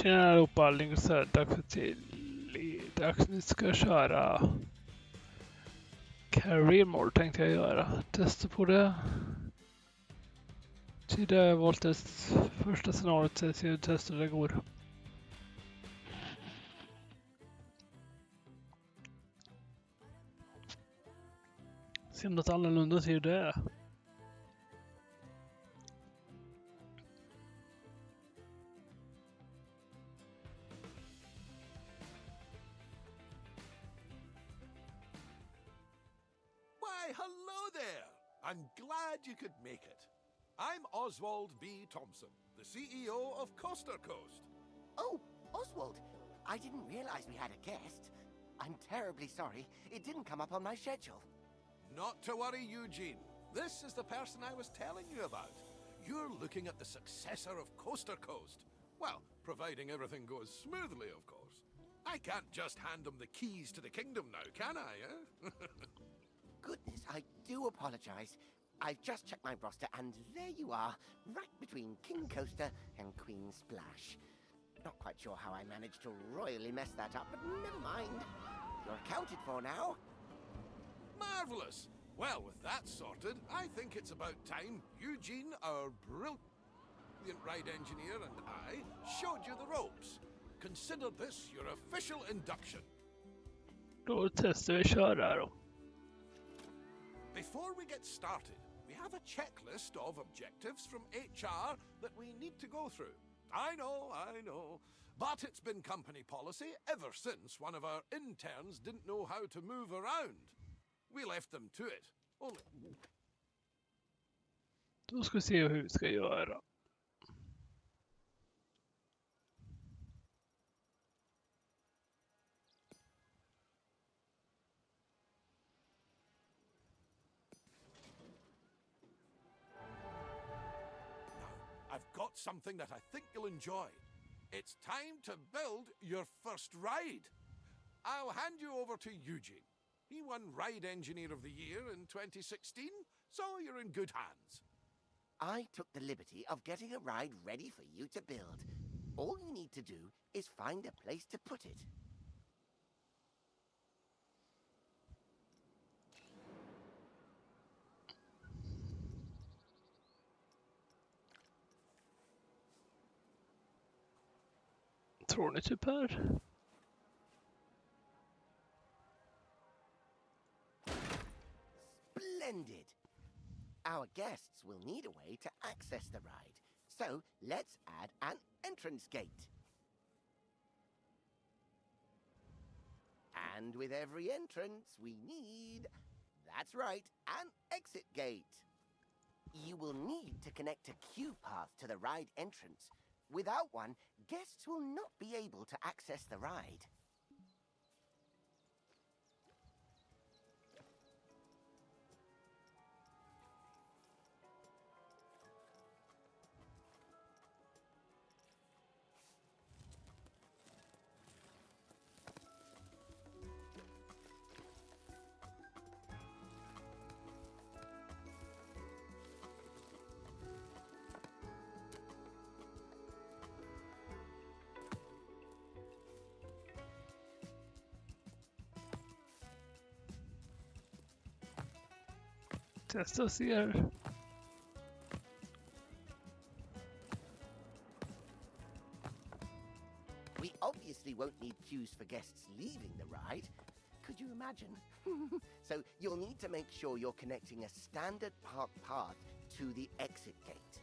Tjena allihopa, Linus här. Dags nu ska jag köra Career Mode tänkte jag göra. Testa på det. Tidigare har jag valt det första scenariot så jag ser hur testet det går. Se om något annorlunda ser hur det är. Why, hello there! I'm glad you could make it. I'm Oswald B. Thompson, the CEO of Coaster Coast. Oh, Oswald, I didn't realize we had a guest. I'm terribly sorry. It didn't come up on my schedule. Not to worry, Eugene. This is the person I was telling you about. You're looking at the successor of Coaster Coast. Well, providing everything goes smoothly, of course. I can't just hand them the keys to the kingdom now, can I, eh? Goodness, I do apologize. I've just checked my roster, and there you are, right between King Coaster and Queen Splash. Not quite sure how I managed to royally mess that up, but never mind. You're accounted for now. Marvelous! Well, with that sorted, I think it's about time Eugene, our brilliant ride engineer, and I showed you the ropes. Consider this your official induction. Då testar vi köra då. Before we get started, we have a checklist of objectives from HR that we need to go through. I know, but it's been company policy ever since one of our interns didn't know how to move around. We left them to it. Only... Då ska vi se hur vi ska göra. I've got something that I think you'll enjoy. It's time to build your first ride. I'll hand you over to Eugene. He won Ride Engineer of the Year in 2016, so you're in good hands. I took the liberty of getting a ride ready for you to build. All you need to do is find a place to put it. Tror ni typ här? Splendid! Our guests will need a way to access the ride, so let's add an entrance gate. And with every entrance, we need, that's right, an exit gate. You will need to connect a queue path to the ride entrance. Without one, guests will not be able to access the ride. Testa och se här. We obviously won't need queues for guests leaving the ride. Could you imagine? So you'll need to make sure you're connecting a standard park path to the exit gate.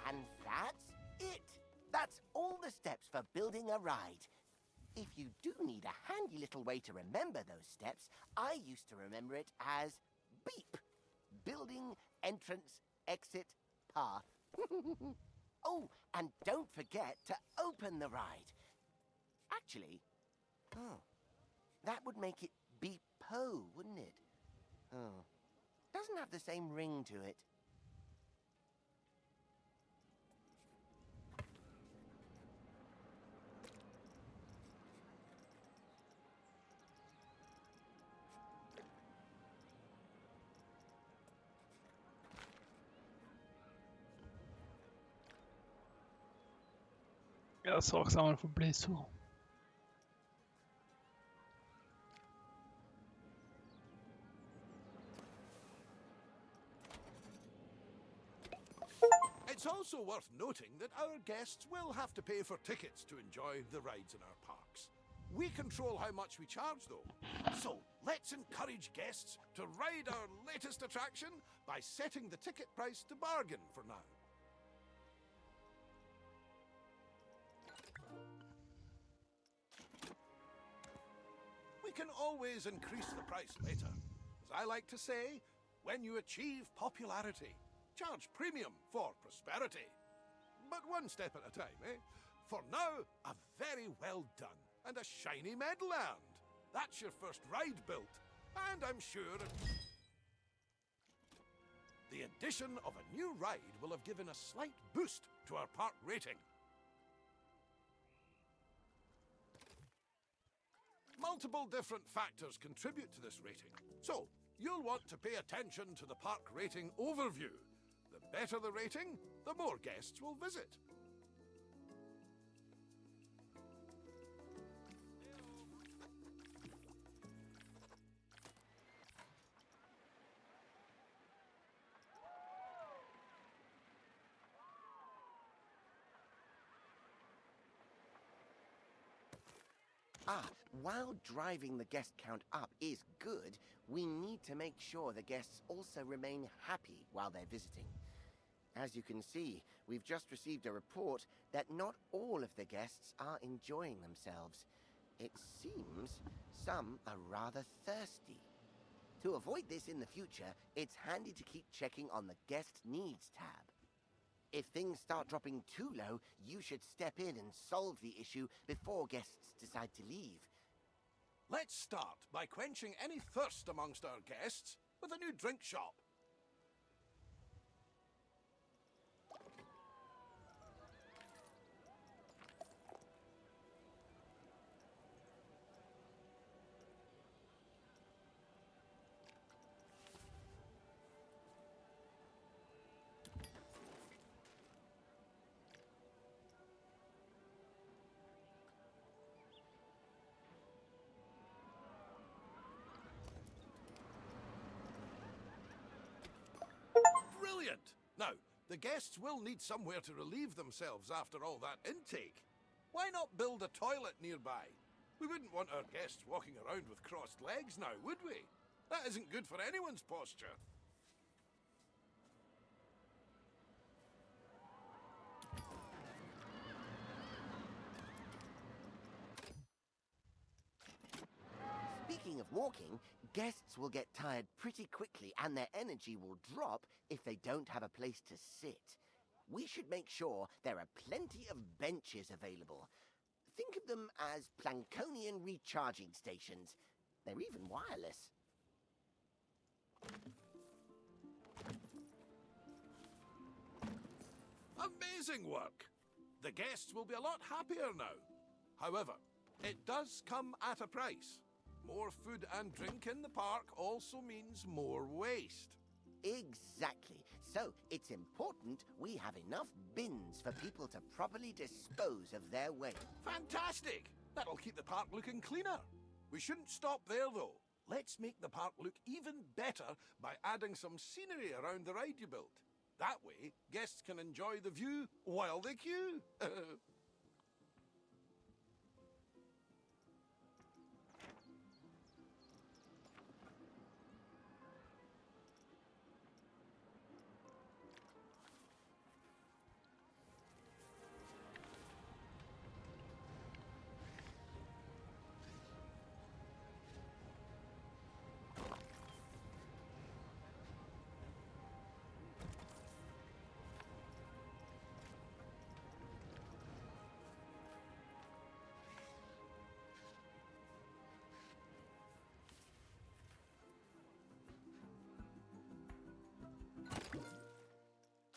And that's it. That's all the steps for building a ride. If you do need a handy little way to remember those steps, I used to remember it as BEEP. Building, entrance, exit, path. Oh, and don't forget to open the ride. Actually, that would make it Beep-po, wouldn't it? Doesn't have the same ring to it. Jag saknar man får bli så. It's also worth noting that our guests will have to pay for tickets to enjoy the rides in our parks. We control how much we charge, though. So let's encourage guests to ride our latest attraction by setting the ticket price to bargain for now. We can always increase the price later. As I like to say, when you achieve popularity, charge premium for prosperity. But one step at a time, eh? For now, a very well done and a shiny medal earned. That's your first ride built, and I'm sure the addition of a new ride will have given a slight boost to our park rating. Multiple different factors contribute to this rating, so you'll want to pay attention to the park rating overview. The better the rating, the more guests will visit. While driving the guest count up is good, we need to make sure the guests also remain happy while they're visiting. As you can see, we've just received a report that not all of the guests are enjoying themselves. It seems some are rather thirsty. To avoid this in the future, it's handy to keep checking on the Guest Needs tab. If things start dropping too low, you should step in and solve the issue before guests decide to leave. Let's start by quenching any thirst amongst our guests with a new drink shop. Brilliant! Now, the guests will need somewhere to relieve themselves after all that intake. Why not build a toilet nearby? We wouldn't want our guests walking around with crossed legs now, would we? That isn't good for anyone's posture. Speaking of walking, guests will get tired pretty quickly and their energy will drop if they don't have a place to sit. We should make sure there are plenty of benches available. Think of them as Plankonian recharging stations. They're even wireless. Amazing work! The guests will be a lot happier now. However, it does come at a price. More food and drink in the park also means more waste. Exactly. So it's important we have enough bins for people to properly dispose of their waste. Fantastic! That'll keep the park looking cleaner. We shouldn't stop there, though. Let's make the park look even better by adding some scenery around the ride you built. That way, guests can enjoy the view while they queue.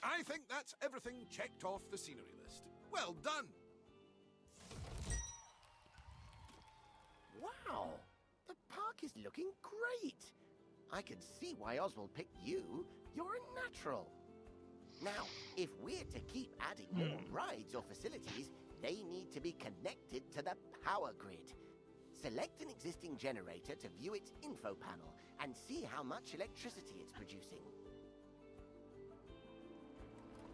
I think that's everything checked off the scenery list. Well done! Wow! The park is looking great! I can see why Oswald picked you. You're a natural. Now, if we're to keep adding more rides or facilities, They need to be connected to the power grid. Select an existing generator to view its info panel and see how much electricity it's producing.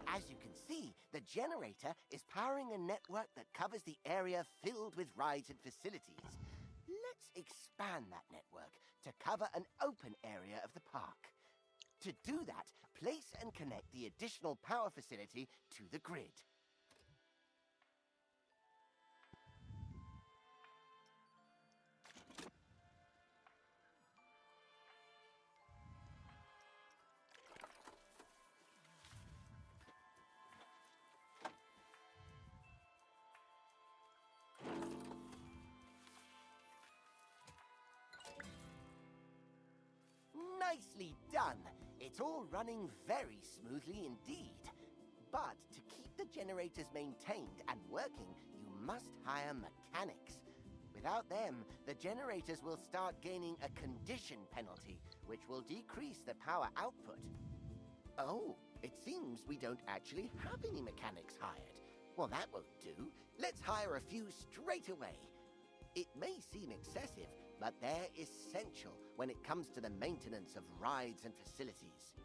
As you can see, the generator is powering a network that covers the area filled with rides and facilities. Let's expand that network to cover an open area of the park. To do that, place and connect the additional power facility to the grid. Nicely done. It's all running very smoothly indeed. But to keep the generators maintained and working, you must hire mechanics. Without them, the generators will start gaining a condition penalty, which will decrease the power output. Oh, it seems we don't actually have any mechanics hired. Well, that won't do. Let's hire a few straight away. It may seem excessive, but they're essential when it comes to the maintenance of rides and facilities.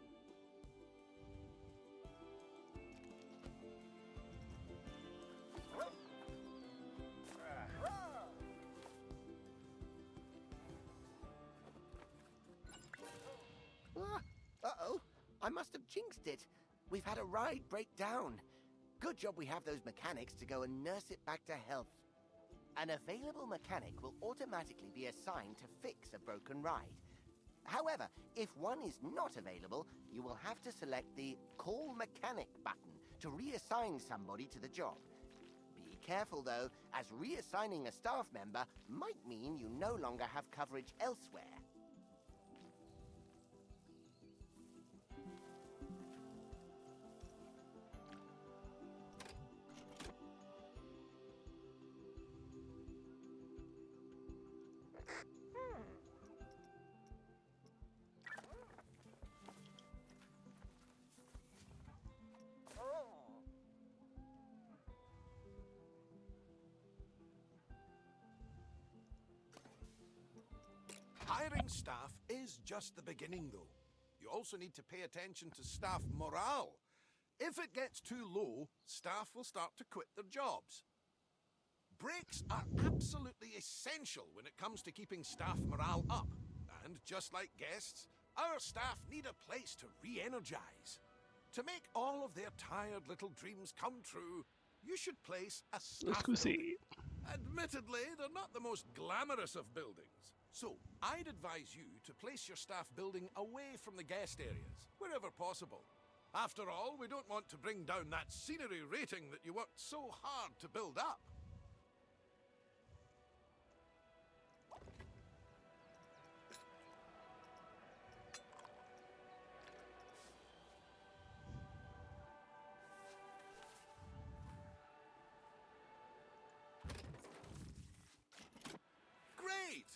Uh-oh, I must have jinxed it. We've had a ride break down. Good job we have those mechanics to go and nurse it back to health. An available mechanic will automatically be assigned to fix a broken ride. However, if one is not available, you will have to select the Call Mechanic button to reassign somebody to the job. Be careful though, as reassigning a staff member might mean you no longer have coverage elsewhere. Hiring staff is just the beginning, though. You also need to pay attention to staff morale. If it gets too low, staff will start to quit their jobs. Breaks are absolutely essential when it comes to keeping staff morale up. And just like guests, our staff need a place to re-energize. To make all of their tired little dreams come true, you should place a Let's staff go building. see. Admittedly, they're not the most glamorous of buildings. So, I'd advise you to place your staff building away from the guest areas, wherever possible. After all, we don't want to bring down that scenery rating that you worked so hard to build up. Great!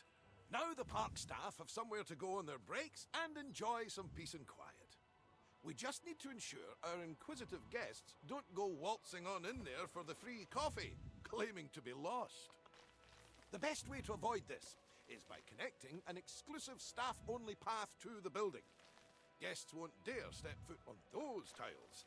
Now the park staff have somewhere to go on their breaks and enjoy some peace and quiet. We just need to ensure our inquisitive guests don't go waltzing on in there for the free coffee, claiming to be lost. The best way to avoid this is by connecting an exclusive staff-only path to the building. Guests won't dare step foot on those tiles.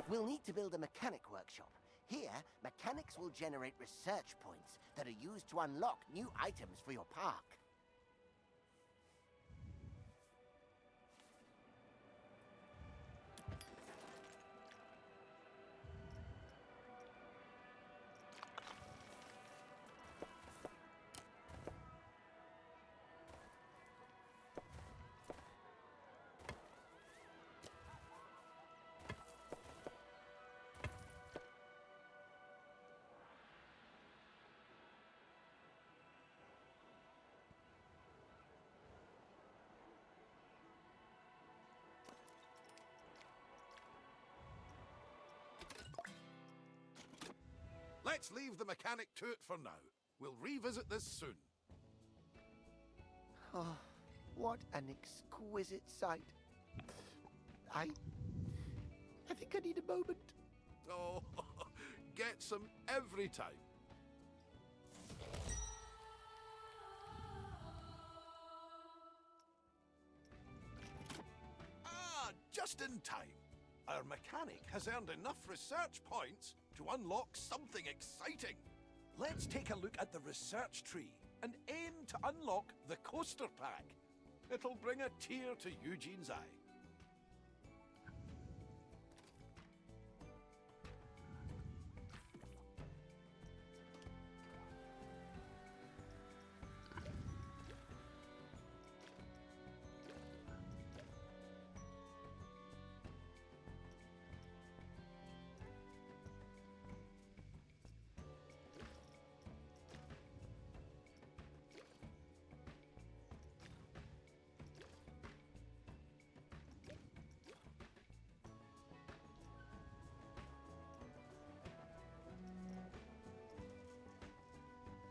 We'll need to build a mechanic workshop. Here, mechanics will generate research points that are used to unlock new items for your park. Let's leave the mechanic to it for now. We'll revisit this soon. Oh, What an exquisite sight. I think I need a moment. Oh, get some every time. Ah, just in time. Our mechanic has earned enough research points to unlock something exciting. Let's take a look at the research tree and aim to unlock the coaster pack. It'll bring a tear to Eugene's eye.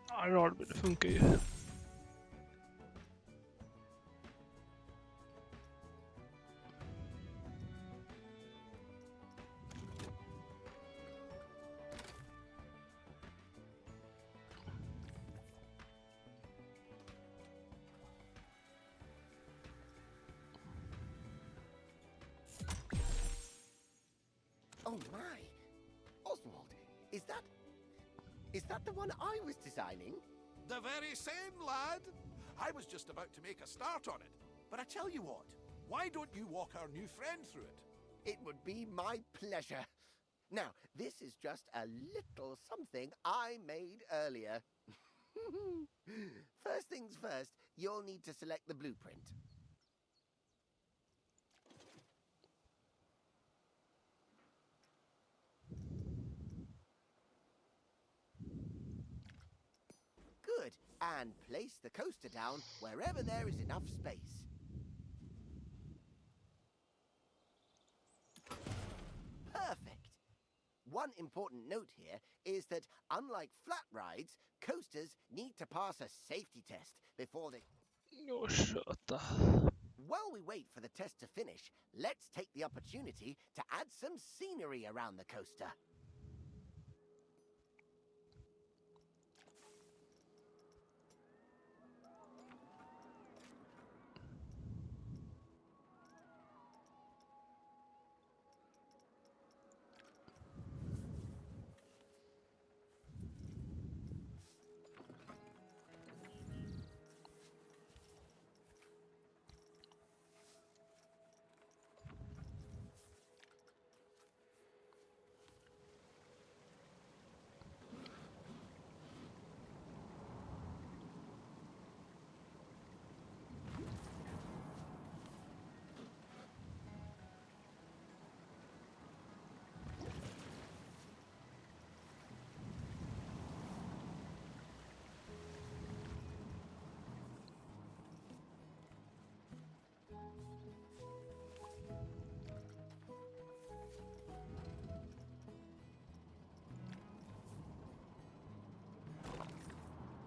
Ja, radben funkar ju. Oh my! Oswald, is that the one I was designing? The very same, lad. I was just about to make a start on it. But I tell you what, why don't you walk our new friend through it? It would be my pleasure. Now, this is just a little something I made earlier. First things first, you'll need to select the blueprint. Good. And place the coaster down wherever there is enough space. Perfect. One important note here is that, unlike flat rides, coasters need to pass a safety test before they... Åh, köta. While we wait for the test to finish, let's take the opportunity to add some scenery around the coaster.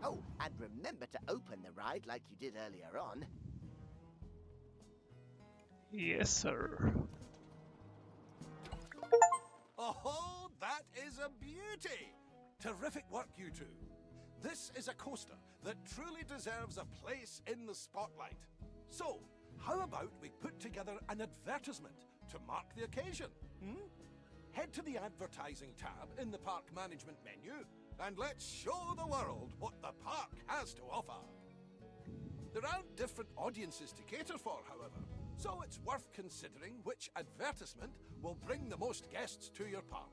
Oh, and remember to open the ride like you did earlier on. Yes, sir. Oh, that is a beauty! Terrific work, you two. This is a coaster that truly deserves a place in the spotlight. So, how about we put together an advertisement to mark the occasion? Head to the advertising tab in the park management menu and let's show the world what the park has to offer. There aren't different audiences to cater for, however, so it's worth considering which advertisement will bring the most guests to your park.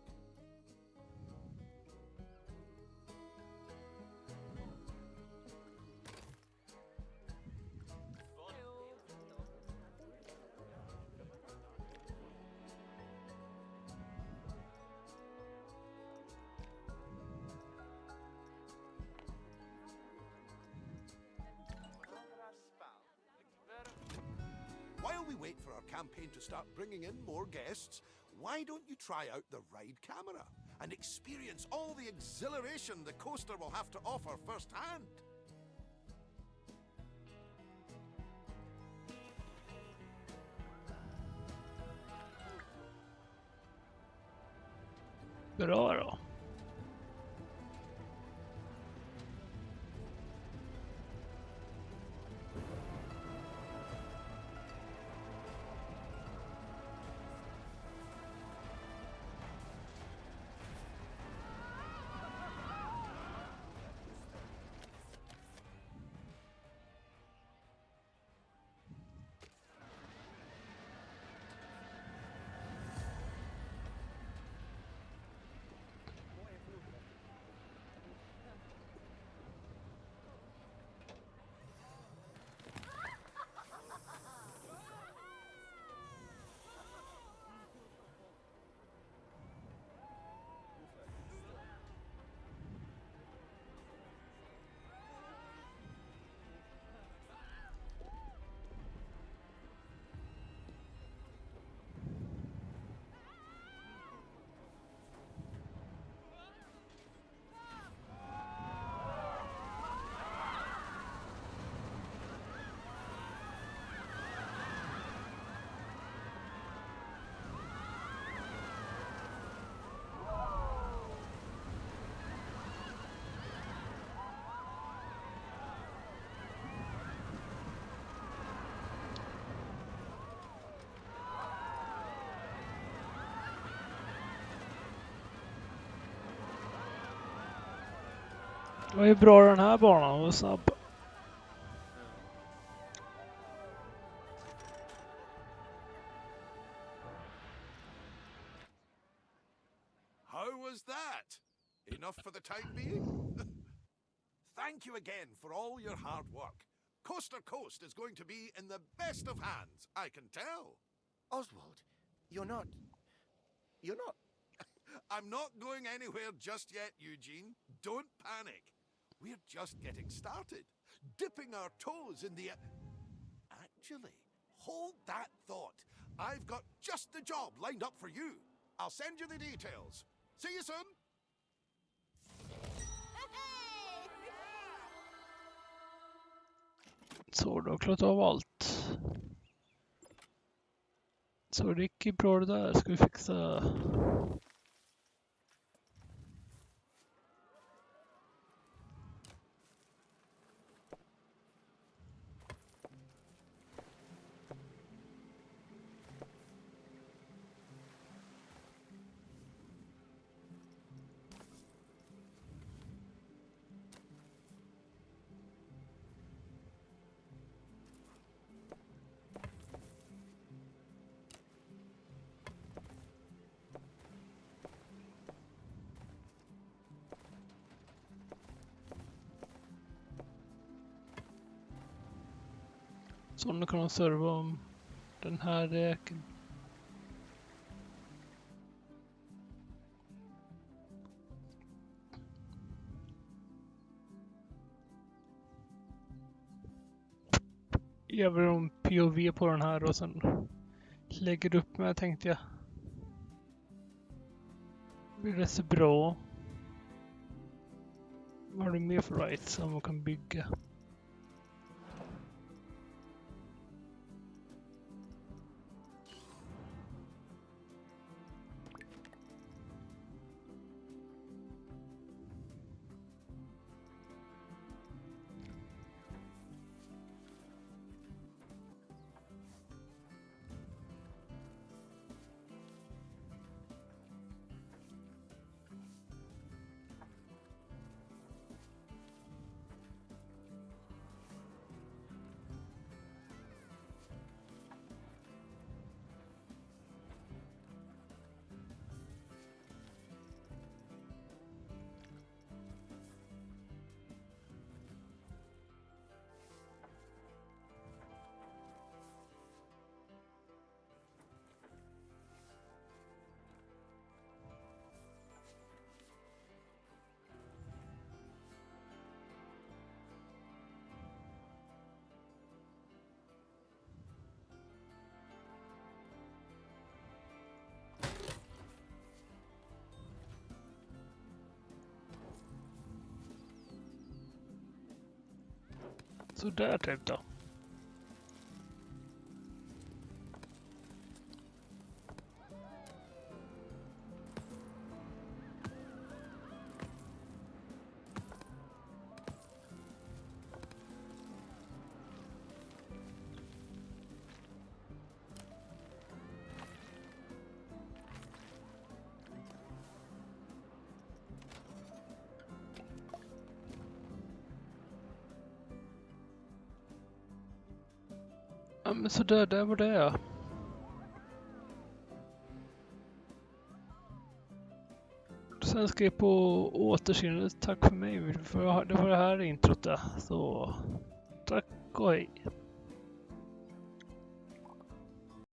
While we wait for our campaign to start bringing in more guests, why don't you try out the ride camera and experience all the exhilaration the coaster will have to offer firsthand? Bra då. Vad är bra den här banan och snabb. How was that? Enough for the time being? Thank you again for all your hard work. Coaster Coast is going to be in the best of hands, I can tell. Oswald, you're not... I'm not going anywhere just yet, Eugene. Don't panic. We're just getting started. Dipping our toes in the... Actually, hold that thought. I've got just the job lined up for you. I'll send you the details. See you soon. Så du har klarat av allt. Så det gick bra det där. Ska vi fixa... Så nu kan de serva om den här räken. Jag vill om POV på den här och sen lägger upp med, tänkte jag. Blir det så bra. Vad har du mer för rights som man kan bygga? Så där typ då. Ja, men så där var det. Sen ska jag på återseende. Tack för mig. Det var det här introt där. Så tack och hej.